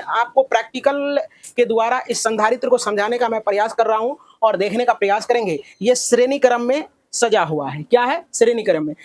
आपको प्रैक्टिकल के द्वारा इस संधारित्र को समझाने का मैं प्रयास कर रहा हूं और देखने का प्रयास करेंगे। ये श्रेणी क्रम में सजा हुआ है। क्या है? श्रेणी क्रम में।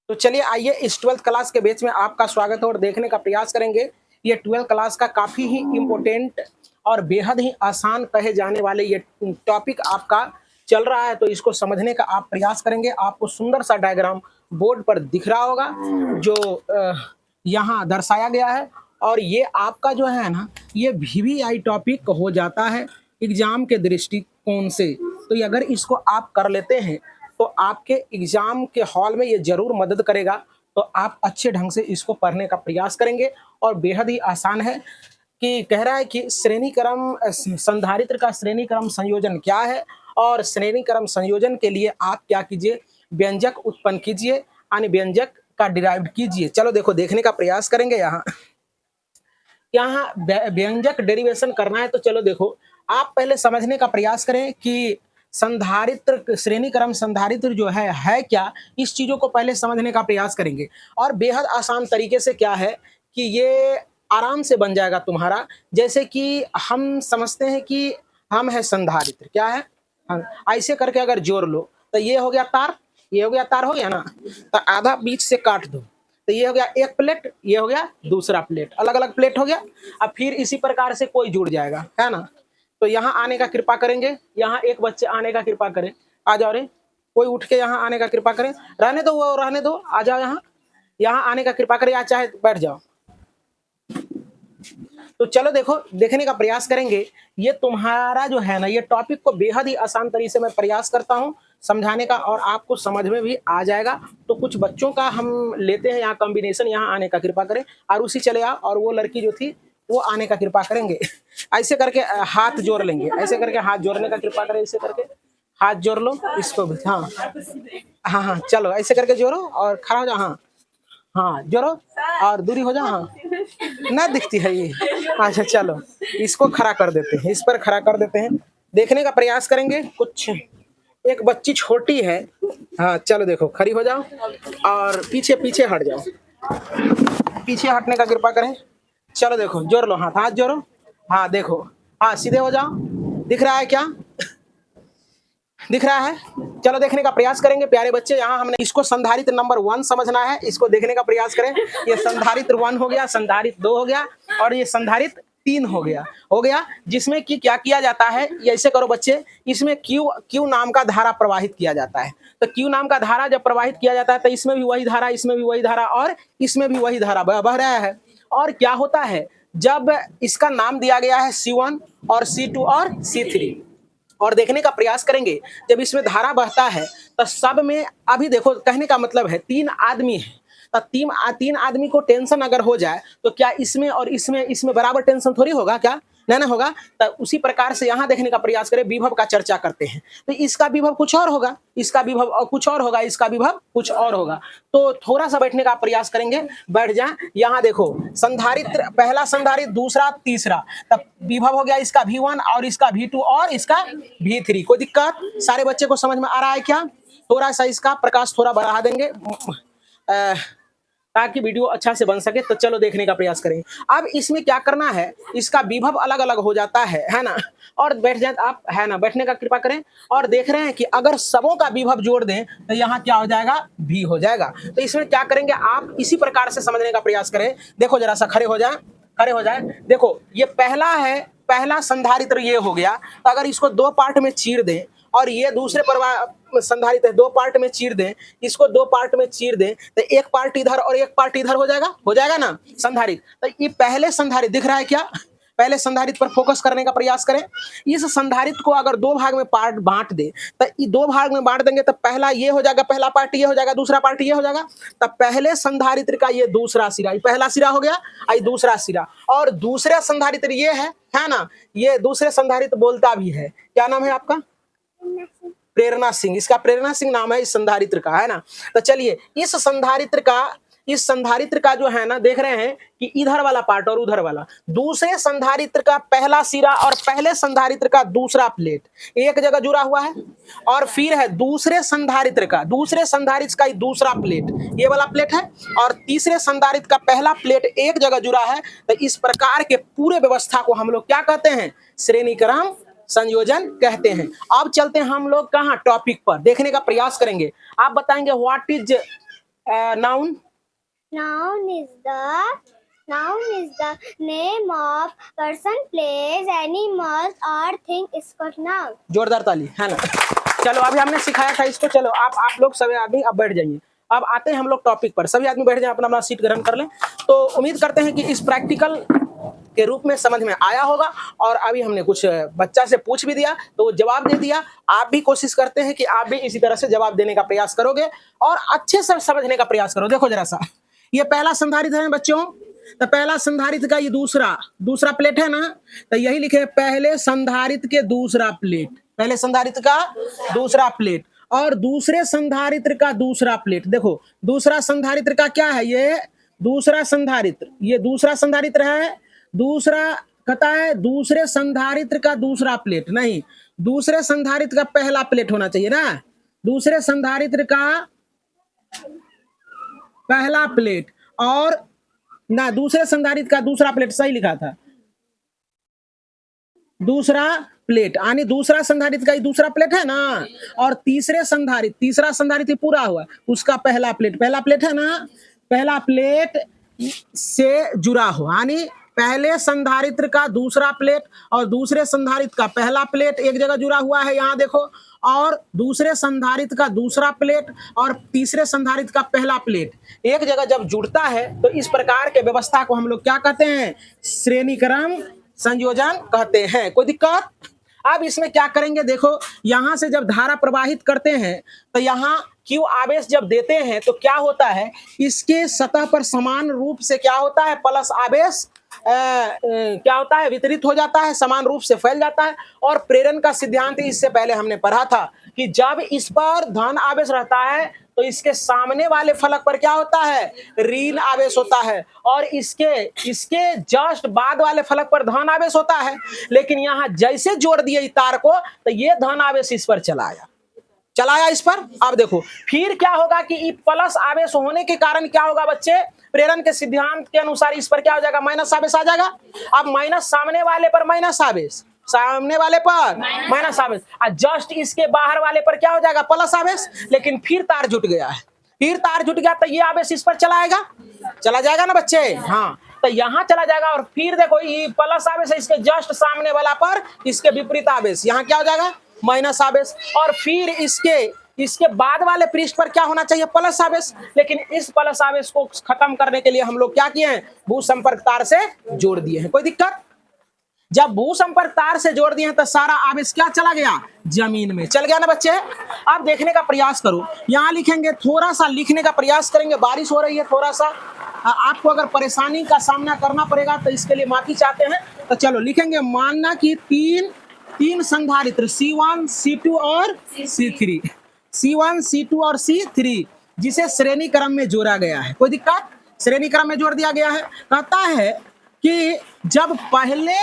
तो चलिए आइए इस 12th क्लास के बैच में आपका स्वागत है और देखने का प्रयास करेंगे। ये 12th क्लास का काफी ही इम्पोर्टेंट और बेहद ही आसान कहे जाने वाले ये टॉपिक आपका चल रहा है, तो इसको समझने का आप प्रयास करेंगे। आपको सुंदर सा डायग्राम बोर्ड पर दिख रहा होगा जो यहाँ दर्शाया गया है, और ये आपका जो है ना, ये VVI टॉपिक हो जाता है एग्जाम के दृष्टिकोण से। तो ये अगर इसको आप कर लेते हैं तो आपके एग्जाम के हॉल में ये जरूर मदद करेगा। तो आप अच्छे ढंग से इसको पढ़ने का प्रयास करेंगे और बेहद ही आसान है। कि कह रहा है कि श्रेणी क्रम संधारित्र का श्रेणी क्रम संयोजन क्या है, और श्रेणी क्रम संयोजन के लिए आप क्या कीजिए, व्यंजक उत्पन्न कीजिए, यानी व्यंजक का डिराइव कीजिए। चलो देखो, देखने का प्रयास करेंगे। यहाँ व्यंजक डेरिवेशन करना है। तो चलो देखो, आप पहले समझने का प्रयास करें कि संधारित्र, श्रेणी क्रम संधारित्र जो है क्या, इस चीजों को पहले समझने का प्रयास करेंगे। और बेहद आसान तरीके से क्या है कि ये आराम से बन जाएगा तुम्हारा। जैसे कि हम समझते हैं कि हम है संधारित्र, क्या है, ऐसे करके अगर जोड़ लो तो ये हो गया तार, ये हो गया तार, हो गया ना। तो आधा बीच से काट दो तो ये हो गया एक प्लेट, ये हो गया दूसरा प्लेट, अलग अलग प्लेट हो गया। अब फिर इसी प्रकार से कोई जुड़ जाएगा, है ना। तो यहाँ आने का कृपा करेंगे, यहाँ एक बच्चे आने का कृपा करें, आ जाओ रे, कोई उठ के यहाँ आने का कृपा करें, रहने दो वो रहने दो, आ जाओ यहाँ आने का कृपा करें, या चाहे बैठ जाओ। तो चलो देखो, देखने का प्रयास करेंगे। ये तुम्हारा जो है ना, ये टॉपिक को बेहद ही आसान तरीके से मैं प्रयास करता हूँ समझाने का, और आपको समझ में भी आ जाएगा। तो कुछ बच्चों का हम लेते हैं यहाँ कॉम्बिनेशन, यहाँ आने का कृपा करें, और उसी चले आओ, और वो लड़की जो थी वो आने का कृपा करेंगे। ऐसे करके हाथ जोड़ लेंगे, ऐसे करके हाथ जोड़ने का कृपा करें, ऐसे करके हाथ जोड़ लो इसको भी। हाँ हाँ हाँ, चलो ऐसे करके जोड़ो और खड़ा हो जाओ। हाँ हाँ, जोड़ो और दूरी हो जाओ। हाँ, ना दिखती है ये। अच्छा चलो, इसको खड़ा कर देते हैं, इस पर खड़ा कर देते हैं, देखने का प्रयास करेंगे। कुछ एक बच्ची छोटी है। हाँ चलो देखो, खड़ी हो जाओ और पीछे पीछे हट जाओ, पीछे हटने का कृपा करें। चलो देखो, जोड़ लो, हाथ हाथ जोड़ो। हाँ देखो, हाँ सीधे हो जाओ। दिख रहा है क्या? दिख रहा है? चलो देखने का प्रयास करेंगे प्यारे बच्चे। यहाँ हमने इसको संधारित्र नंबर 1 समझना है, इसको देखने का प्रयास करें। ये संधारित्र 1 हो गया, संधारित्र 2 हो गया, और ये संधारित्र 3 हो गया, जिसमें कि क्या किया जाता है, ये ऐसे करो बच्चे, इसमें क्यू नाम का धारा प्रवाहित किया जाता है। तो क्यू नाम का धारा जब प्रवाहित किया जाता है तो इसमें भी वही धारा, इसमें भी वही धारा, और इसमें भी वही धारा बह रहा है। और क्या होता है, जब इसका नाम दिया गया है C1 और C2 और C3, और देखने का प्रयास करेंगे जब इसमें धारा बहता है तो सब में, अभी देखो कहने का मतलब है 3 आदमी है, तो 3 आदमी को टेंशन अगर हो जाए तो क्या इसमें और इसमें बराबर टेंशन थोड़ी होगा? क्या नहीं ना होगा? तो उसी प्रकार से यहाँ देखने का प्रयास करें, विभव का चर्चा करते हैं तो इसका विभव कुछ और होगा, इसका विभव कुछ और होगा, इसका विभव कुछ और होगा। तो थोड़ा सा बैठने का प्रयास करेंगे, बैठ जाए। यहाँ देखो, संधारित्र, पहला संधारित्र, दूसरा, तीसरा, तब विभव हो गया इसका V1 और इसका V2 और इसका V3। कोई दिक्कत? सारे बच्चे को समझ में आ रहा है क्या? थोड़ा सा इसका प्रकाश थोड़ा बढ़ा देंगे ताकि वीडियो अच्छा से बन सके। तो चलो देखने का प्रयास करें। अब इसमें क्या करना है, इसका विभव अलग अलग हो जाता है ना। और बैठ जाए आप, है ना, बैठने का कृपा करें। और देख रहे हैं कि अगर सबों का विभव जोड़ दें तो यहाँ क्या हो जाएगा, V हो जाएगा। तो इसमें क्या करेंगे, आप इसी प्रकार से समझने का प्रयास करें। देखो जरा सा खड़े हो जाए, खड़े हो जाए। देखो ये पहला है, पहला संधारित्र ये हो गया। तो अगर इसको 2 पार्ट में चीर दें और ये दूसरे संधारित्र 2 पार्ट में चीर दें, इसको 2 पार्ट में चीर दें, तो एक पार्ट इधर और एक पार्ट इधर हो जाएगा ना संधारित्र। तो ये पहले संधारित्र दिख रहा है क्या? पहले संधारित्र पर फोकस करने का प्रयास करें। इस संधारित्र को अगर 2 भाग में पार्ट बांट दे, तो ये 2 भाग में बांट देंगे तो पहला ये हो जाएगा, पहला पार्ट ये हो जाएगा, दूसरा पार्ट ये हो जाएगा। तब पहले संधारित्र का ये दूसरा सिरा, ये पहला सिरा हो गया, ये दूसरा सिरा, और दूसरा संधारित्र ये है ना, ये दूसरे संधारित्र बोलता भी है। क्या नाम है आपका? प्रेरणा सिंह। इसका प्रेरणा सिंह नाम है इस संधारित्र का, है ना। तो चलिए, इस संधारित्र का इस संधारित्र का जो है ना, देख रहे हैं कि इधर वाला पार्ट और उधर वाला, दूसरे संधारित्र का पहला सिरा और पहले संधारित्र का दूसरा प्लेट एक जगह जुड़ा हुआ है, और फिर है दूसरे संधारित्र का ही दूसरा प्लेट, ये वाला प्लेट है, और तीसरे संधारित्र का पहला प्लेट एक जगह जुड़ा है। तो इस प्रकार के पूरे व्यवस्था को हम लोग क्या कहते हैं? श्रेणी क्रम संयोजन कहते हैं। अब चलते हैं हम लोग कहाँ, टॉपिक पर देखने का प्रयास करेंगे। आप बताएंगे what is noun? Noun is the name of person, place, animals or thing is called noun. जोरदार ताली, है ना। चलो अभी हमने सिखाया था इसको, चलो आप लोग सभी आदमी अब बैठ जाइए। अब आते हैं हम लोग टॉपिक पर, सभी आदमी बैठ जाए, अपना अपना सीट ग्रहण कर लें। तो उम्मीद करते हैं कि इस प्रैक्टिकल के रूप में समझ में आया होगा, और अभी हमने कुछ बच्चा से पूछ भी दिया तो वो जवाब दे दिया। आप भी कोशिश करते हैं कि आप भी इसी तरह से जवाब देने का प्रयास करोगे और अच्छे से समझने का प्रयास करो। देखो जरा सा, ये पहला संधारित्र है बच्चों, तो पहला संधारित्र का ये दूसरा प्लेट है ना, तो यही लिखे पहले संधारित्र के दूसरा प्लेट, पहले संधारित्र का दूसरा प्लेट और दूसरे संधारित्र का दूसरा प्लेट। देखो दूसरा संधारित्र का क्या है, ये दूसरा संधारित्र है, दूसरा कहता है दूसरे संधारित्र का दूसरा प्लेट, नहीं दूसरे संधारित्र का पहला प्लेट होना चाहिए ना, दूसरे संधारित्र का पहला प्लेट, और ना दूसरे संधारित्र का दूसरा प्लेट, सही लिखा था, दूसरा प्लेट, यानी दूसरा संधारित्र का ही दूसरा प्लेट है ना, और तीसरा संधारित्र पूरा हुआ उसका पहला प्लेट है ना, पहला प्लेट से जुड़ा हो, यानी पहले संधारित्र का दूसरा प्लेट और दूसरे संधारित्र का पहला प्लेट एक जगह जुड़ा हुआ है, यहाँ देखो, और दूसरे संधारित्र का दूसरा प्लेट और तीसरे संधारित्र का पहला प्लेट एक जगह जब जुड़ता है तो इस प्रकार के व्यवस्था को हम लोग क्या कहते हैं? श्रेणी क्रम संयोजन कहते हैं। कोई दिक्कत? अब इसमें क्या करेंगे, देखो यहां से जब धारा प्रवाहित करते हैं तो यहाँ क्यू आवेश जब देते हैं तो क्या होता है, इसके सतह पर समान रूप से क्या होता है, प्लस आवेश क्या होता है, वितरित हो जाता है, समान रूप से फैल जाता है। और प्रेरण का सिद्धांत इससे पहले हमने पढ़ा था कि जब इस पर धन आवेश रहता है तो इसके सामने वाले फलक पर क्या होता है, ऋण आवेश होता है, और इसके जस्ट बाद वाले फलक पर धन आवेश होता है। लेकिन यहाँ जैसे जोड़ दिए तार को तो ये धन आवेश इस पर चलाया इस पर। अब देखो फिर क्या होगा कि प्लस आवेश होने के कारण क्या होगा बच्चे, प्रेरण के सिद्धांत के अनुसार इस पर क्या हो जाएगा, माइनस आवेश आ जाएगा। अब माइनस सामने वाले पर माइनस आवेश, जस्ट इसके बाहर वाले पर क्या हो जाएगा, प्लस आवेश। लेकिन फिर तार जुट गया तो ये आवेश इस पर चला जाएगा ना बच्चे, हाँ, तो यहाँ चला जाएगा। और फिर देखो ये प्लस आवेश है, इसके जस्ट सामने वाला पर इसके विपरीत आवेश, यहाँ क्या हो जाएगा, माइनस आवेश। और फिर इसके बाद वाले पृष्ठ पर क्या होना चाहिए, प्लस आवेश। लेकिन इस प्लस आवेश को खत्म करने के लिए हम लोग क्या किए हैं, भू संपर्क तार से जोड़ दिए हैं। कोई दिक्कत? जब भू संपर्क तार से जोड़ दिए हैं तो सारा आवेश क्या चला गया, जमीन में चल गया ना बच्चे। अब देखने का प्रयास करो, यहाँ लिखेंगे, थोड़ा सा लिखने का प्रयास करेंगे, बारिश हो रही है, थोड़ा सा आपको अगर परेशानी का सामना करना पड़ेगा तो इसके लिए माफी चाहते हैं। तो चलो लिखेंगे, मानना कि तीन संधारित्र C1, C2 और C3, C1, C2 और C3 जिसे श्रेणी क्रम में जोड़ा गया है। कोई दिक्कत? श्रेणी क्रम में जोड़ दिया गया है। कहता है कि जब पहले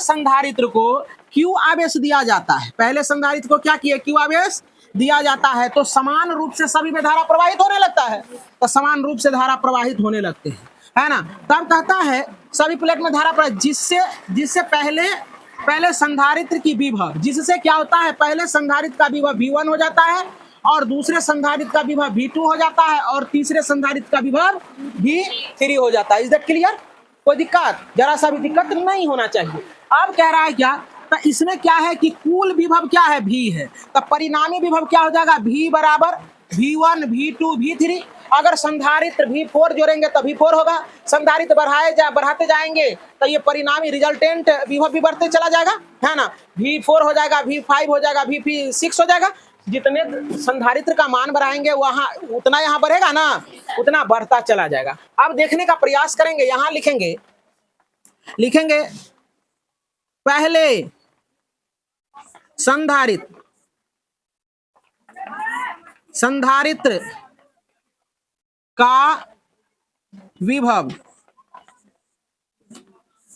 संधारित्र को क्यू आवेश दिया जाता है, पहले संधारित्र को क्या किया, क्यू आवेश दिया जाता है, तो समान रूप से सभी में धारा प्रवाहित होने लगता है, तो समान रूप से धारा प्रवाहित होने लगते हैं, है ना। तब कहता है सभी प्लेट में धारा प्रवाहित, जिससे पहले संधारित्र की विभव, जिससे क्या होता है, पहले संधारित्र का विभव V1 हो जाता है और दूसरे संधारित्र का विभव V2 हो जाता है और तीसरे संधारित्र का विभव V3 हो जाता है। Is that clear? कोई दिक्कत? जरा सा भी दिक्कत नहीं होना चाहिए। अब कह रहा है क्या, तो इसमें क्या है कि कुल विभव क्या है, V है, तो परिणामी विभव क्या हो जाएगा, V बराबर V1, V2, V3। अगर संधारित्र V4 जोड़ेंगे तो V4 होगा, संधारित्र बढ़ाते जाएंगे तो ये परिणामी रिजल्टेंट विभव भी बढ़ते चला जाएगा, है ना। V4 हो जाएगा, V5 हो जाएगा, V6 हो जाएगा। जितने संधारित्र का मान बढ़ाएंगे वहां उतना यहाँ बढ़ेगा ना, उतना बढ़ता चला जाएगा। अब देखने का प्रयास करेंगे, यहाँ लिखेंगे पहले संधारित्र का विभव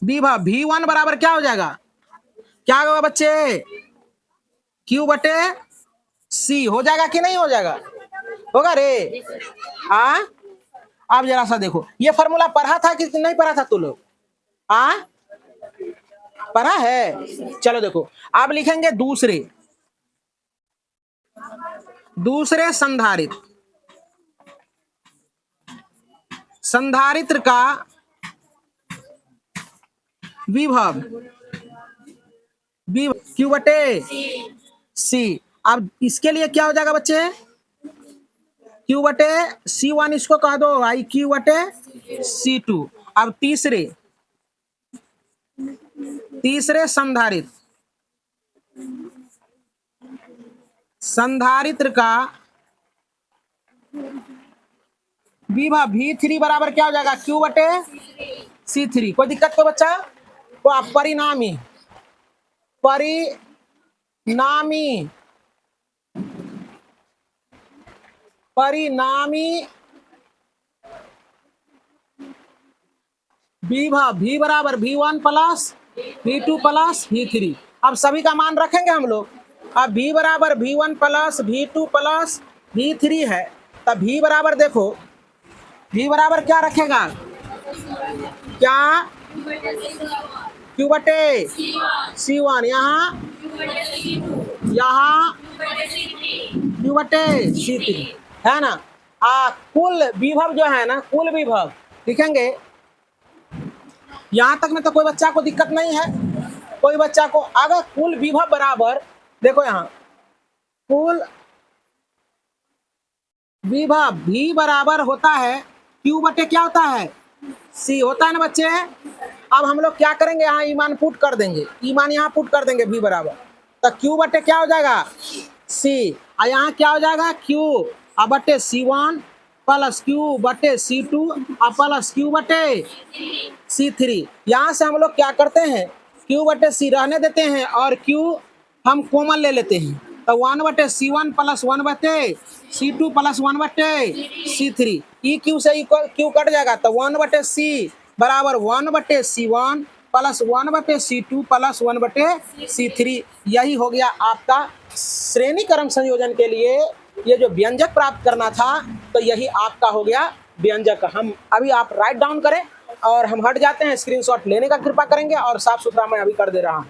विभव V1 बराबर क्या हो जाएगा, क्या होगा बच्चे, Q बटे C हो जाएगा कि नहीं हो जाएगा, होगा रे। हाँ, अब जरा सा देखो, ये फॉर्मूला पढ़ा था कि नहीं पढ़ा था तू लोग, हाँ पढ़ा है। चलो देखो, अब लिखेंगे दूसरे संधारित्र का विभव Q बटे C। अब इसके लिए क्या हो जाएगा बच्चे, Q बटे C1 इसको कह दो भाई Q बटे C2। अब तीसरे संधारित्र का विभव V3 बराबर क्या हो जाएगा, Q बटे C3। कोई दिक्कत तो बच्चा, तो आप परिणामी विभव V बराबर V1 plus V2 plus V3। अब सभी का मान रखेंगे हम लोग। अब V बराबर V1 plus V2 plus V3 है, तब V बराबर देखो, V बराबर क्या रखेगा, क्या Q बटे C1, यहाँ Q बटे C3 है ना। कुल विभव जो है ना, कुल विभव लिखेंगे, यहां तक में तो कोई बच्चा को दिक्कत नहीं है, कोई बच्चा को अगर कुल विभव बराबर, देखो यहाँ कुल विभव V बराबर होता है Q बटे क्या होता है, C होता है ना बच्चे। अब हम लोग क्या करेंगे, यहाँ ईमान पुट कर देंगे, ईमान यहाँ पुट कर देंगे V बराबर, तो Q बटे क्या हो जाएगा C, और यहाँ क्या हो जाएगा Q अब बटे C1 प्लस Q बटे C2 और प्लस Q बटे C3। यहाँ से हम लोग क्या करते हैं, Q बटे C रहने देते हैं और Q हम कॉमन ले लेते हैं, तो 1 बटे C1 प्लस 1 बटे C2 प्लस 1 बटे C3। ई Q से Q कट जाएगा, तो 1 बटे C बराबर 1 बटे C1 प्लस 1 बटे C2 प्लस 1 बटे C3। यही हो गया आपका श्रेणी क्रम संयोजन के लिए ये जो व्यंजक प्राप्त करना था, तो यही आपका हो गया व्यंजक। हम अभी आप राइट डाउन करें और हम हट जाते हैं, स्क्रीनशॉट लेने का कृपा करेंगे, और साफ सुथरा मैं अभी कर दे रहा हूँ।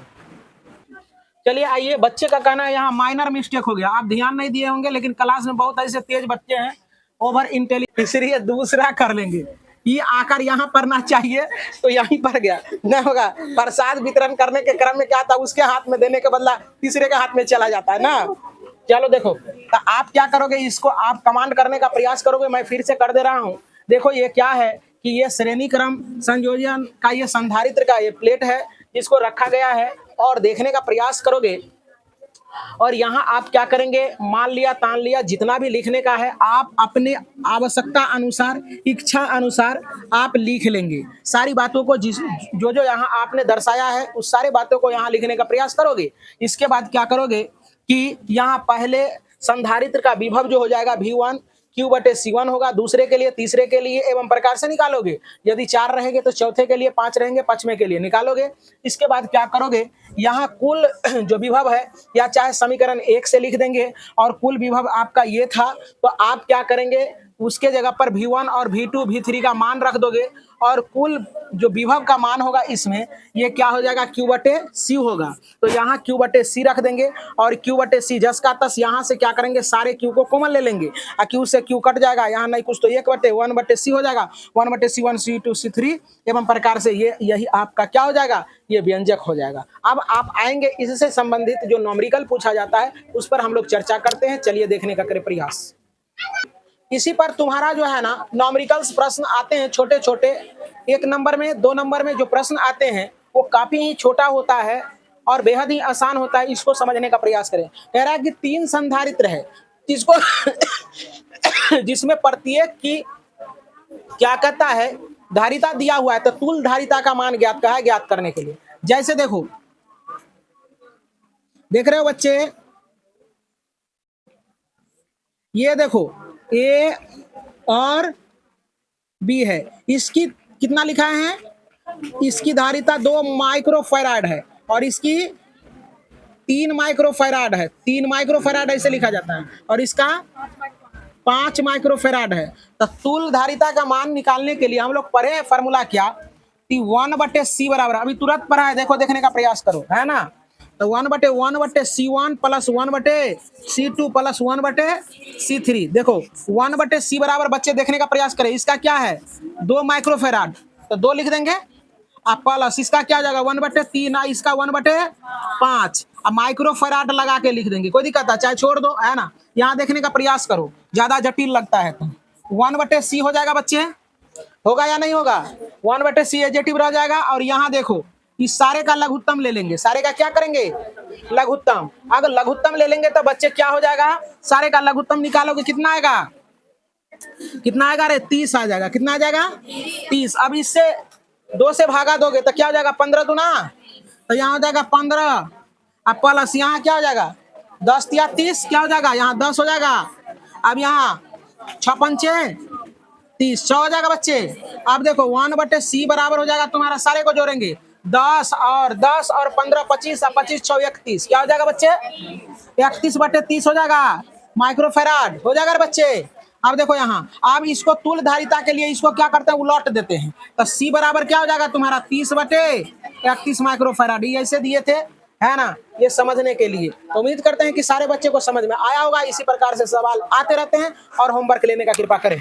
चलिए आइए, बच्चे का कहना है यहाँ माइनर मिस्टेक हो गया, आप ध्यान नहीं दिए होंगे, लेकिन क्लास में बहुत ऐसे तेज बच्चे हैं, ओवर इंटेलिजेंट, इसलिए दूसरा कर लेंगे। ये आकर यहाँ पढ़ना चाहिए तो यहीं पर गया, नहीं होगा। प्रसाद वितरण करने के क्रम में क्या था, उसके हाथ में देने के बदला तीसरे के हाथ में चला जाता है ना। चलो देखो, तो आप क्या करोगे, इसको आप कमांड करने का प्रयास करोगे, मैं फिर से कर दे रहा हूँ। देखो ये क्या है कि ये श्रेणी क्रम संयोजन का ये संधारित्र का ये प्लेट है, इसको रखा गया है, और देखने का प्रयास करोगे, और यहाँ आप क्या करेंगे, मान लिया तान लिया, जितना भी लिखने का है आप अपने आवश्यकता अनुसार, इच्छा अनुसार आप लिख लेंगे। सारी बातों को जो जो यहाँ आपने दर्शाया है उस सारे बातों को यहाँ लिखने का प्रयास करोगे। इसके बाद क्या करोगे कि यहाँ पहले संधारित्र का विभव जो हो जाएगा V1 Q बटे C1 होगा, दूसरे के लिए, तीसरे के लिए एवं प्रकार से निकालोगे। यदि 4 रहेंगे तो चौथे के लिए 5 रहेंगे, पांचवें के लिए निकालोगे। इसके बाद क्या करोगे, यहाँ कुल जो विभव है या चाहे समीकरण 1 से लिख देंगे, और कुल विभव आपका ये था, तो आप क्या करेंगे, उसके जगह पर V1 और V2 V3 का मान रख दोगे, और कुल जो विभव का मान होगा इसमें ये क्या हो जाएगा, Q बटे C होगा। तो यहाँ Q बटे C रख देंगे, और Q बटे C जस का तस यहाँ से क्या करेंगे, सारे Q को कॉमन ले लेंगे, और Q से Q कट जाएगा, यहाँ नहीं कुछ तो 1 बटे C हो जाएगा, 1 बटे C1 C2 C3 एवं प्रकार से यही आपका क्या हो जाएगा, ये व्यंजक हो जाएगा। अब आप आएंगे इससे संबंधित जो न्यूमेरिकल पूछा जाता है उस पर हम लोग चर्चा करते हैं। चलिए देखने का करें प्रयास। इसी पर तुम्हारा जो है ना न्यूमेरिकल्स प्रश्न आते हैं छोटे छोटे, 1 नंबर में 2 नंबर में जो प्रश्न आते हैं वो काफी ही छोटा होता है और बेहद ही आसान होता है। इसको समझने का प्रयास करें। कह रहा है कि 3 संधारित्र है जिसको जिसमें प्रत्येक की क्या कहता है, धारिता दिया हुआ है, तो तुल धारिता का मान ज्ञात करने के लिए। जैसे देखो, देख रहे हो बच्चे, ये देखो A और बी है। इसकी कितना लिखा है? इसकी धारिता 2 माइक्रोफैराड है और इसकी 3 माइक्रोफैराड है। 3 माइक्रोफैराड ऐसे लिखा जाता है और इसका 5 माइक्रोफैराड है। तो तुल्य धारिता का मान निकालने के लिए हम लोग पढ़े हैं फॉर्मूला क्या? 1/c बराबर, अभी तुरंत पढ़ा है, देखो देखने का प्रयास करो, है ना? तो 1/1/c1 plus 1/c2 plus 1/c3। देखो 1/c बराबर, बच्चे देखने का प्रयास करें, इसका क्या है? 2 माइक्रोफैराड, तो 2 लिख देंगे। अब प्लस इसका क्या हो जाएगा? 1/3, इसका 1/5। अब माइक्रोफैराड लगा के लिख देंगे, कोई दिक्कत है? चाहे छोड़ दो, है ना? यहाँ देखने का प्रयास करो, ज्यादा जटिल लगता है तो 1/c हो जाएगा बच्चे, होगा या नहीं होगा? 1/c एजेटिव रह जाएगा। और यहाँ देखो इस सारे का लघुत्तम ले लेंगे। सारे का क्या करेंगे? लघुत्तम। अगर लघुत्तम ले लेंगे तो बच्चे क्या हो जाएगा? सारे का लघुत्तम निकालोगे कितना आएगा? कितना आएगा? अरे 30 आ जाएगा। कितना आ जाएगा? 30। अब इससे 2 से भागा दोगे तो क्या हो जाएगा? 15 दूना, तो यहाँ हो जाएगा 15। अब प्लस यहाँ क्या हो जाएगा? 10 या 30, क्या हो जाएगा? यहाँ 10 हो जाएगा। अब यहाँ 6 पंचे 30, 100 हो जाएगा बच्चे। अब देखो 1/c बराबर हो जाएगा तुम्हारा, सारे को जोड़ेंगे 10 और 15 25 और 25 6 31, क्या हो जाएगा बच्चे? 31/30 हो जाएगा माइक्रोफैराड, हो जाएगा बच्चे। अब देखो यहाँ, अब इसको तुल्य धारिता के लिए इसको क्या करते हैं? उलट देते हैं। तो c बराबर क्या हो जाएगा तुम्हारा? 30/31 माइक्रोफैराड। ये ऐसे दिए थे, है ना? ये समझने के लिए। तो उम्मीद करते हैं कि सारे बच्चे को समझ में आया होगा। इसी प्रकार से सवाल आते रहते हैं और होमवर्क लेने का कृपा करें।